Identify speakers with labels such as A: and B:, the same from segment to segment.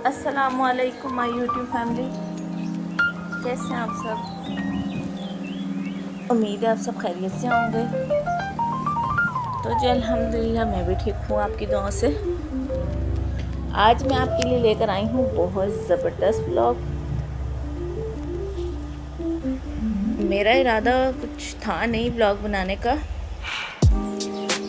A: अस्सलामुअलैकुम my YouTube family, कैसे हैं आप सब। उम्मीद है आप सब खैरियत से होंगे। तो जी अल्हम्दुलिल्लाह मैं भी ठीक हूँ आपकी दुआओं से। आज मैं आपके लिए लेकर आई हूँ बहुत ज़बरदस्त व्लॉग। मेरा इरादा कुछ था नहीं व्लॉग बनाने का,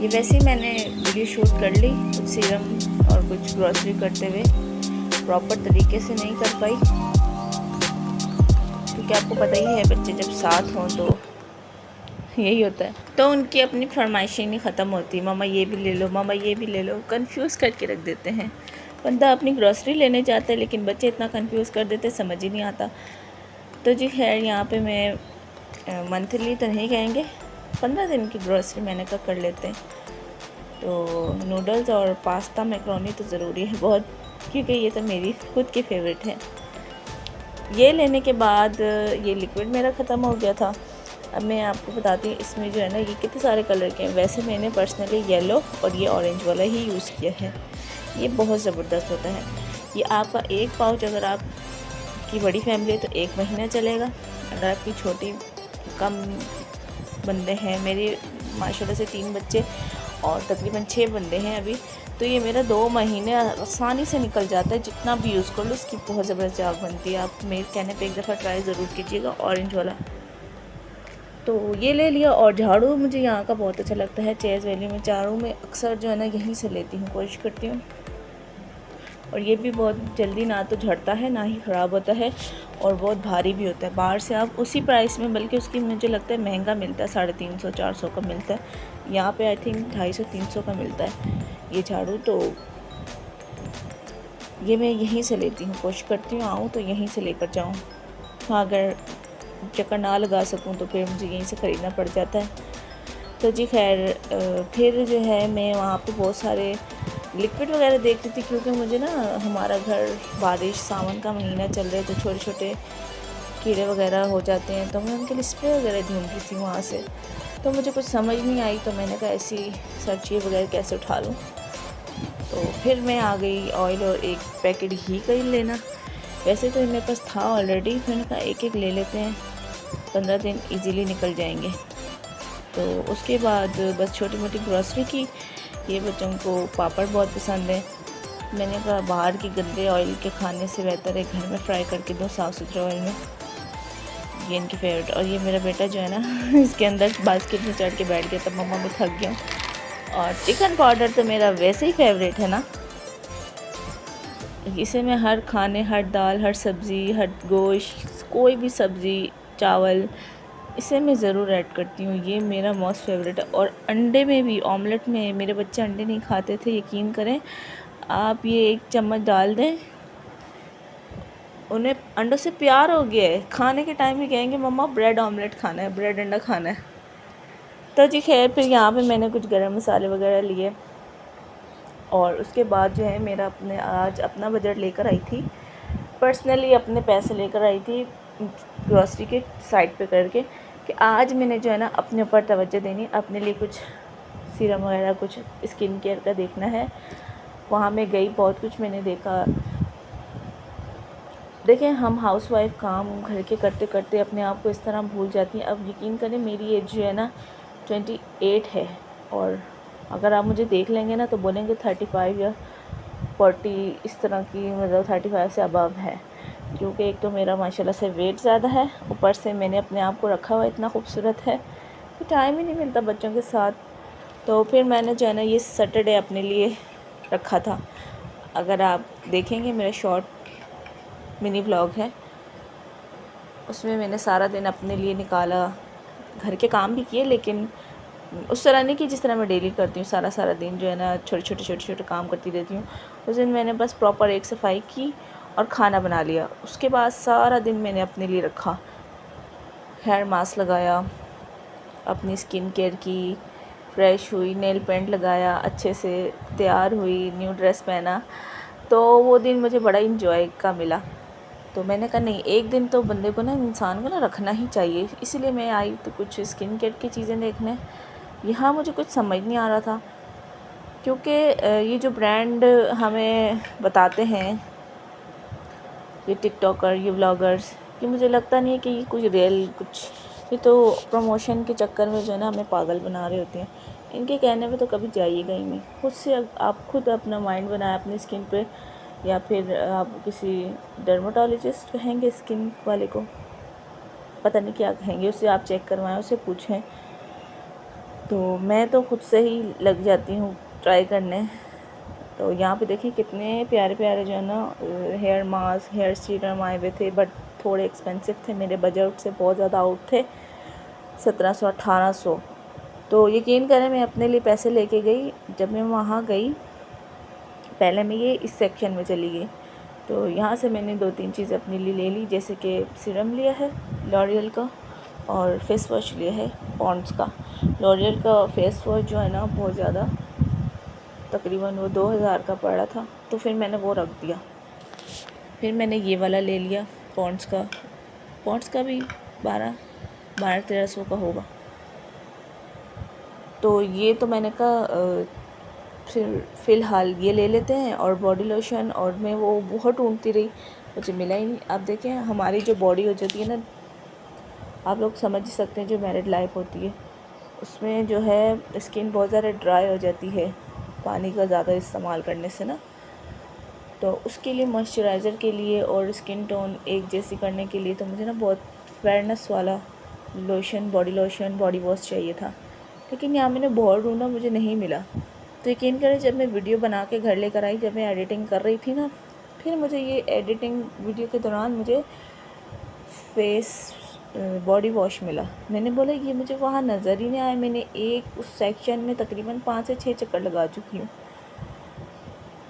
A: ये वैसे ही मैंने वीडियो शूट कर ली कुछ सीरम और कुछ ग्रॉसरी करते हुए। प्रॉपर तरीके से नहीं कर पाई क्योंकि आपको पता ही है बच्चे जब साथ हों तो यही होता है। तो उनकी अपनी फरमाइशें नहीं ख़त्म होती, मामा ये भी ले लो, मामा ये भी ले लो, कंफ्यूज करके रख देते हैं। बंदा अपनी ग्रॉसरी लेने जाता है लेकिन बच्चे इतना कंफ्यूज कर देते समझ ही नहीं आता। तो जी खैर यहाँ पे मैं मंथली तो नहीं कहेंगे, 15 दिन की ग्रॉसरी मैंने कहा कर लेते हैं। तो नूडल्स और पास्ता मैक्रोनी तो ज़रूरी है बहुत, क्योंकि ये तो मेरी खुद की फेवरेट है। ये लेने के बाद ये लिक्विड मेरा ख़त्म हो गया था। अब मैं आपको बताती हूँ इसमें जो है ना ये कितने सारे कलर के हैं। वैसे मैंने पर्सनली येलो और ये ऑरेंज वाला ही यूज़ किया है। ये बहुत ज़बरदस्त होता है। ये आपका एक पाउच अगर आपकी बड़ी फैमिली है तो 1 महीना चलेगा। अगर आपकी छोटी कम बंदे हैं, मेरे माशाल्लाह से 3 बच्चे और तकरीबन 6 बंदे हैं अभी, तो ये मेरा 2 महीने आसानी से निकल जाता है। जितना भी यूज़ कर लो इसकी बहुत ज़बरदस्त चाक बनती है। आप मेरे कहने पे एक दफ़ा ट्राई ज़रूर कीजिएगा ऑरेंज वाला। तो ये ले लिया। और झाड़ू मुझे यहाँ का बहुत अच्छा लगता है, चेयर्स वैली में झाड़ू में अक्सर जो है ना यहीं से लेती हूँ, कोशिश करती हूँ। और ये भी बहुत जल्दी ना तो झड़ता है ना ही ख़राब होता है और बहुत भारी भी होता है। बाहर से आप उसी प्राइस में, बल्कि उसकी मुझे लगता है महंगा मिलता है, 350-400 का मिलता है। यहाँ पे आई थिंक 250-300 का मिलता है ये झाड़ू। तो ये मैं यहीं से लेती हूँ, कोशिश करती हूँ आऊँ तो यहीं से लेकर जाऊँ। हाँ, अगर चक्कर ना लगा सकूँ तो फिर मुझे यहीं से ख़रीदना पड़ जाता है। तो जी खैर फिर जो है मैं वहाँ पे बहुत सारे लिक्विड वगैरह देख रही थी, क्योंकि मुझे ना हमारा घर बारिश सावन का महीना चल रहा है तो छोटे छोटे कीड़े वगैरह हो जाते हैं, तो मैं उनके लिए स्प्रे वगैरह ढूंढ रही थी वहाँ से। तो मुझे कुछ समझ नहीं आई तो मैंने कहा ऐसी सब्जी वगैरह कैसे उठा लूँ। तो फिर मैं आ गई ऑयल और एक पैकेट घी का ही लेना। वैसे तो मेरे पास था ऑलरेडी, मैंने कहा एक एक ले लेते हैं, 15 दिन इजीली निकल जाएंगे। तो उसके बाद बस छोटी मोटी ग्रॉसरी की। ये बच्चों को पापड़ बहुत पसंद है। मैंने कहा बाहर की गंदे ऑयल के खाने से बेहतर है घर में फ्राई करके दो साफ़ सुथरे ऑयल में। ये इनकी फेवरेट। और ये मेरा बेटा जो है ना इसके अंदर बास्केट में चढ़ के बैठ गया, तब मम्मा मैं थक गया। और चिकन पाउडर तो मेरा वैसे ही फेवरेट है ना, इसे मैं हर खाने, हर दाल, हर सब्ज़ी, हर गोश्त, कोई भी सब्ज़ी, चावल, इसे मैं ज़रूर ऐड करती हूँ। ये मेरा मोस्ट फेवरेट है। और अंडे में भी, ऑमलेट में, मेरे बच्चे अंडे नहीं खाते थे, यकीन करें आप, ये 1 चम्मच डाल दें, उन्हें अंडों से प्यार हो गया है। खाने के टाइम ही कहेंगे मम्मा ब्रेड ऑमलेट खाना है, ब्रेड अंडा खाना है। तो जी खैर फिर यहाँ पे मैंने कुछ गरम मसाले वगैरह लिए और उसके बाद जो है मेरा आज अपना बजट लेकर आई थी, पर्सनली अपने पैसे लेकर आई थी ग्रॉसरी के साइड पे करके, कि आज मैंने जो है ना अपने ऊपर तवज्जो देनी, अपने लिए कुछ सीरम वगैरह, कुछ स्किन केयर का देखना है। वहाँ मैं गई, बहुत कुछ मैंने देखा। देखें, हम हाउसवाइफ काम घर के करते करते अपने आप को इस तरह भूल जाती हैं। अब यकीन करें मेरी एज जो है ना 28 है, और अगर आप मुझे देख लेंगे ना तो बोलेंगे 35 या 40 इस तरह की, मतलब 35 से अबव है। क्योंकि एक तो मेरा माशाल्लाह से वेट ज़्यादा है, ऊपर से मैंने अपने आप को रखा हुआ इतना खूबसूरत है कि टाइम ही नहीं मिलता बच्चों के साथ। तो फिर मैंने जो है ना ये सैटरडे अपने लिए रखा था। अगर आप देखेंगे मेरा शॉर्ट मिनी व्लॉग है, उसमें मैंने सारा दिन अपने लिए निकाला। घर के काम भी किए लेकिन उस तरह नहीं कि जिस तरह मैं डेली करती हूँ, सारा दिन जो है ना छोटे छोटे काम करती रहती हूँ। उस दिन मैंने बस प्रॉपर एक सफाई की और खाना बना लिया। उसके बाद सारा दिन मैंने अपने लिए रखा, हेयर मास्क लगाया, अपनी स्किन केयर की, फ्रेश हुई, नेल पेंट लगाया, अच्छे से तैयार हुई, न्यू ड्रेस पहना। तो वो दिन मुझे बड़ा इंजॉय का मिला। तो मैंने कहा नहीं, एक दिन तो बंदे को ना, इंसान को ना रखना ही चाहिए। इसीलिए मैं आई तो कुछ स्किन केयर की चीज़ें देखने। यहाँ मुझे कुछ समझ नहीं आ रहा था, क्योंकि ये जो ब्रांड हमें बताते हैं ये टिकटॉकर, ये व्लॉगर्स, कि मुझे लगता नहीं है कि ये कुछ रियल कुछ, ये तो प्रमोशन के चक्कर में जो है ना हमें पागल बना रहे होते हैं। इनके कहने पे तो कभी जाइएगा ही नहीं। खुद से आप खुद अपना माइंड बनाएं अपनी स्किन पे, या फिर आप किसी डर्माटोलॉजिस्ट कहेंगे स्किन वाले को, पता नहीं क्या कहेंगे, उससे आप चेक करवाएं, उससे पूछें। तो मैं तो खुद से ही लग जाती हूँ ट्राई करने। तो यहाँ पे देखिए कितने प्यारे प्यारे जो है ना हेयर मास्क, हेयर सीरम आए हुए थे, बट थोड़े एक्सपेंसिव थे, मेरे बजट से बहुत ज़्यादा आउट थे, 1700-1800। तो यकीन करें मैं अपने लिए पैसे लेके गई। जब मैं वहाँ गई, पहले मैं ये इस सेक्शन में चली गई, तो यहाँ से मैंने 2-3 चीज़ें अपने लिए ले ली, जैसे कि सीरम लिया है लॉरियल का, और फेस वॉश लिया है पॉन्ड्स का। लॉरियल का फेस वॉश जो है ना बहुत ज़्यादा, तकरीबन वो 2000 का पड़ा था, तो फिर मैंने वो रख दिया। फिर मैंने ये वाला ले लिया पॉन्ड्स का। पॉन्ड्स का भी 1200-1300 का होगा। तो ये तो मैंने कहा फिर फ़िलहाल ये ले लेते हैं। और बॉडी लोशन, और मैं वो बहुत ढूंढती रही, मुझे मिला ही नहीं। आप देखें हमारी जो बॉडी हो जाती है ना, आप लोग समझ सकते हैं, जो मैरिड लाइफ होती है उसमें जो है स्किन बहुत ज़्यादा ड्राई हो जाती है पानी का ज़्यादा इस्तेमाल करने से ना। तो उसके लिए मॉइस्चराइज़र के लिए और स्किन टोन एक जैसी करने के लिए तो मुझे ना बहुत फेयरनेस वाला लोशन, बॉडी वॉश चाहिए था। लेकिन यहाँ मैंने बहुत ढूंढा, मुझे नहीं मिला। तो यकीन करें जब मैं वीडियो बना के घर लेकर आई, जब मैं एडिटिंग कर रही थी ना, फिर मुझे ये एडिटिंग वीडियो के दौरान मुझे फेस बॉडी वॉश मिला। मैंने बोला ये मुझे वहाँ नज़र ही नहीं आया। मैंने एक उस सेक्शन में तकरीबन 5 से 6 चक्कर लगा चुकी हूँ।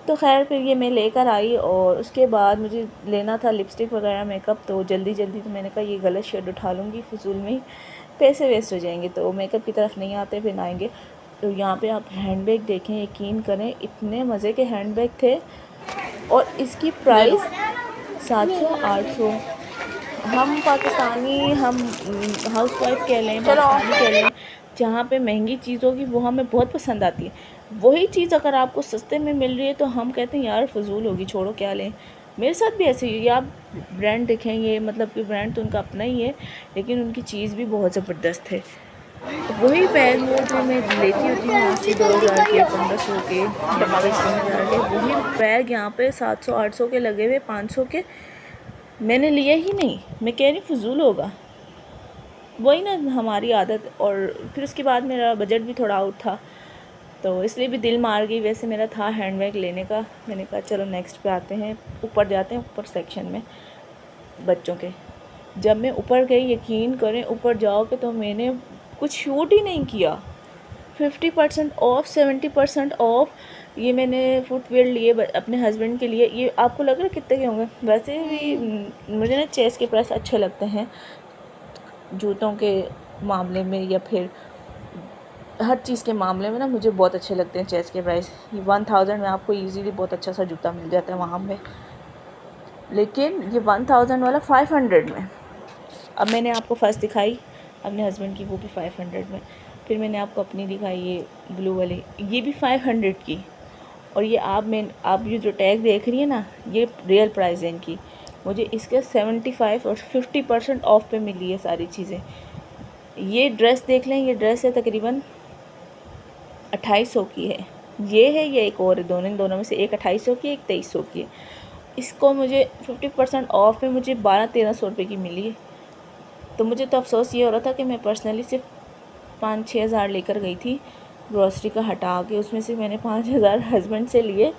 A: तो खैर फिर ये मैं लेकर आई, और उसके बाद मुझे लेना था लिपस्टिक वगैरह, मेकअप। तो जल्दी तो मैंने कहा ये गलत शेड उठा लूँगी, फिजूल में ही पैसे वेस्ट हो जाएंगे, तो मेकअप की तरफ नहीं आते फिर आएंगे। तो यहाँ पे आप हैंडबैग देखें, यकीन करें इतने मज़े के हैंडबैग थे, और इसकी प्राइस 700-800। हम पाकिस्तानी, हम हाउसवाइफ कह लें, पाकिस्तानी कह लें, जहाँ पे महंगी चीज़ होगी वो हमें बहुत पसंद आती है। वही चीज़ अगर आपको सस्ते में मिल रही है तो हम कहते हैं यार फजूल होगी, छोड़ो क्या लें। मेरे साथ भी ऐसे ही, आप ब्रांड देखेंगे, मतलब कि ब्रांड तो उनका अपना ही है, लेकिन उनकी चीज़ भी बहुत ज़बरदस्त है। वही बैग वो जो मैं लेती होती हूँ वहाँ से 2000 के, 1500 के, 3000 के, वही बैग यहाँ पे 700-800 के लगे हुए, 500 के। मैंने लिया ही नहीं, मैं कह रही फजूल होगा। वही ना हमारी आदत। और फिर उसके बाद मेरा बजट भी थोड़ा आउट था, तो इसलिए भी दिल मार गई। वैसे मेरा था हैंडबैग लेने का, मैंने कहा चलो नेक्स्ट पे आते हैं, ऊपर जाते हैं, ऊपर सेक्शन में बच्चों के। जब मैं ऊपर गई, यकीन करें ऊपर जाओ के तो मैंने कुछ शूट ही नहीं किया। 50% ऑफ, 70% ऑफ। ये मैंने फुटवेयर लिए अपने हस्बैंड के लिए। ये आपको लग रहा है कितने के होंगे? वैसे भी मुझे ना चेस्ट के प्राइस अच्छे लगते हैं जूतों के मामले में, या फिर हर चीज़ के मामले में ना मुझे बहुत अच्छे लगते हैं चेस्ट के प्राइस। ये 1000 में आपको इजीली बहुत अच्छा सा जूता मिल जाता है वहाँ पे, लेकिन ये 1000 वाला 500 में। अब मैंने आपको फर्स्ट दिखाई अपने हस्बैंड की, वो भी 500 में। फिर मैंने आपको अपनी दिखाई ये ब्लू वाली, ये भी 500 की। और ये आप ये जो टैग देख रही है ना, ये रियल प्राइस है इनकी। मुझे इसके 75 और 50% ऑफ पे मिली है सारी चीज़ें। ये ड्रेस देख लें, ये ड्रेस है तकरीबन 2800 की है। ये है, ये एक और है, दोनों में से एक 2800 की, एक 2300 की है। इसको मुझे 50% ऑफ पे मुझे 1200-1300 रुपये की मिली है। तो मुझे तो अफसोस ये हो रहा था कि मैं पर्सनली सिर्फ 5-6 हज़ार लेकर गई थी ग्रॉसरी का हटा के, उसमें से मैंने 5000 हस्बैंड से लिए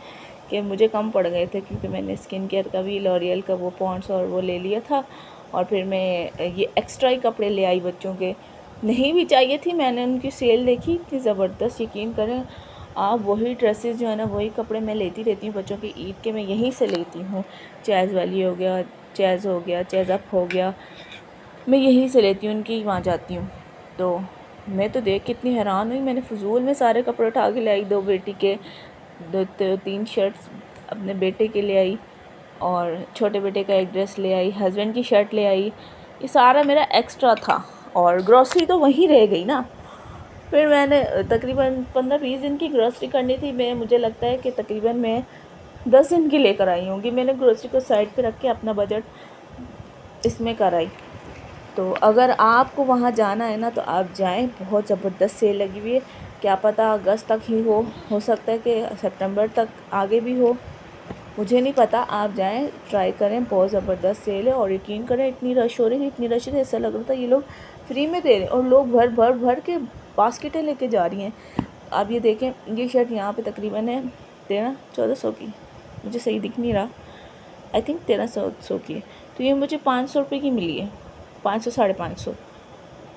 A: कि मुझे कम पड़ गए थे, क्योंकि मैंने स्किन केयर का भी लॉरियल का वो पॉन्ड्स और वो ले लिया था। और फिर मैं ये एक्स्ट्रा ही कपड़े ले आई बच्चों के, नहीं भी चाहिए थी। मैंने उनकी सेल देखी, इतनी ज़बरदस्त, यकीन करें आप वही ड्रेसेस जो है ना, वही कपड़े मैं लेती रहती हूँ बच्चों की ईद के, मैं यहीं से लेती हूँ। चैज़ वाली हो गया, चैज़ हो गया, चैज़ अप हो गया, मैं यहीं से लेती हूँ, उनकी वहाँ जाती हूँ। तो मैं तो देख के इतनी हैरान हुई, मैंने फ़जूल में सारे कपड़े उठा के ले आई। 2 बेटी के, 2-3 शर्ट्स अपने बेटे के ले आई, और छोटे बेटे का एक ड्रेस ले आई, हस्बैंड की शर्ट ले आई। ये सारा मेरा एक्स्ट्रा था, और ग्रॉसरी तो वहीं रह गई ना। फिर मैंने तकरीबन 15-20 दिन की ग्रॉसरी करनी थी। मुझे लगता है कि तकरीबन मैं 10 दिन की लेकर आई होंगी। मैंने ग्रोसरी को साइड पे रख के अपना बजट इसमें कराई। तो अगर आपको वहाँ जाना है ना तो आप जाएं, बहुत ज़बरदस्त सेल लगी हुई है। क्या पता अगस्त तक ही हो सकता है कि सितंबर तक आगे भी हो, मुझे नहीं पता। आप जाएं, ट्राई करें, बहुत ज़बरदस्त सेल है। और यकीन करें इतनी रश हो रही थी, इतनी रश थी, ऐसा लग रहा था ये लोग फ्री में दे रहे हैं और लोग भर भर भर के बास्केटें लेके जा रही हैं। आप ये देखें, ये शर्ट यहाँ पे तकरीबन है 1300-1400 की, मुझे सही दिख नहीं रहा, आई थिंक 1300 की है। तो ये मुझे 500 रुपये की मिली है, 500 550।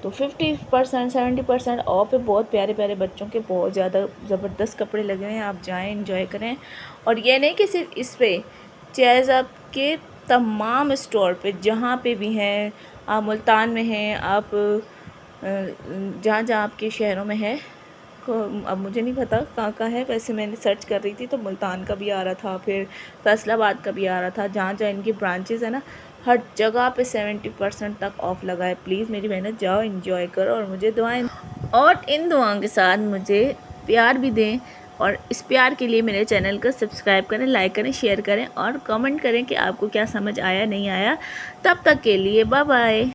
A: तो 50% 70% ऑफ है। बहुत प्यारे प्यारे बच्चों के बहुत ज़्यादा ज़बरदस्त कपड़े लगे हुए हैं। आप जाएं, इंजॉय करें। और ये नहीं कि सिर्फ इस पे, चेयर्स आपके तमाम स्टोर पे जहाँ पे भी हैं, आप मुल्तान में हैं, आप जहाँ जहाँ आपके शहरों में है, अब मुझे नहीं पता कहाँ का है, वैसे मैंने सर्च कर रही थी तो मुल्तान का भी आ रहा था, फिर फैसलाबाद का भी आ रहा था। जहाँ जहाँ इनकी ब्रांचेस है ना, हर जगह पे 70% तक ऑफ़ लगा है। प्लीज़ मेरी बहनें जाओ, एंजॉय करो और मुझे दुआएं, और इन दुआओं के साथ मुझे प्यार भी दें। और इस प्यार के लिए मेरे चैनल को सब्सक्राइब करें, लाइक करें, शेयर करें और कमेंट करें कि आपको क्या समझ आया नहीं आया। तब तक के लिए बाय बाय।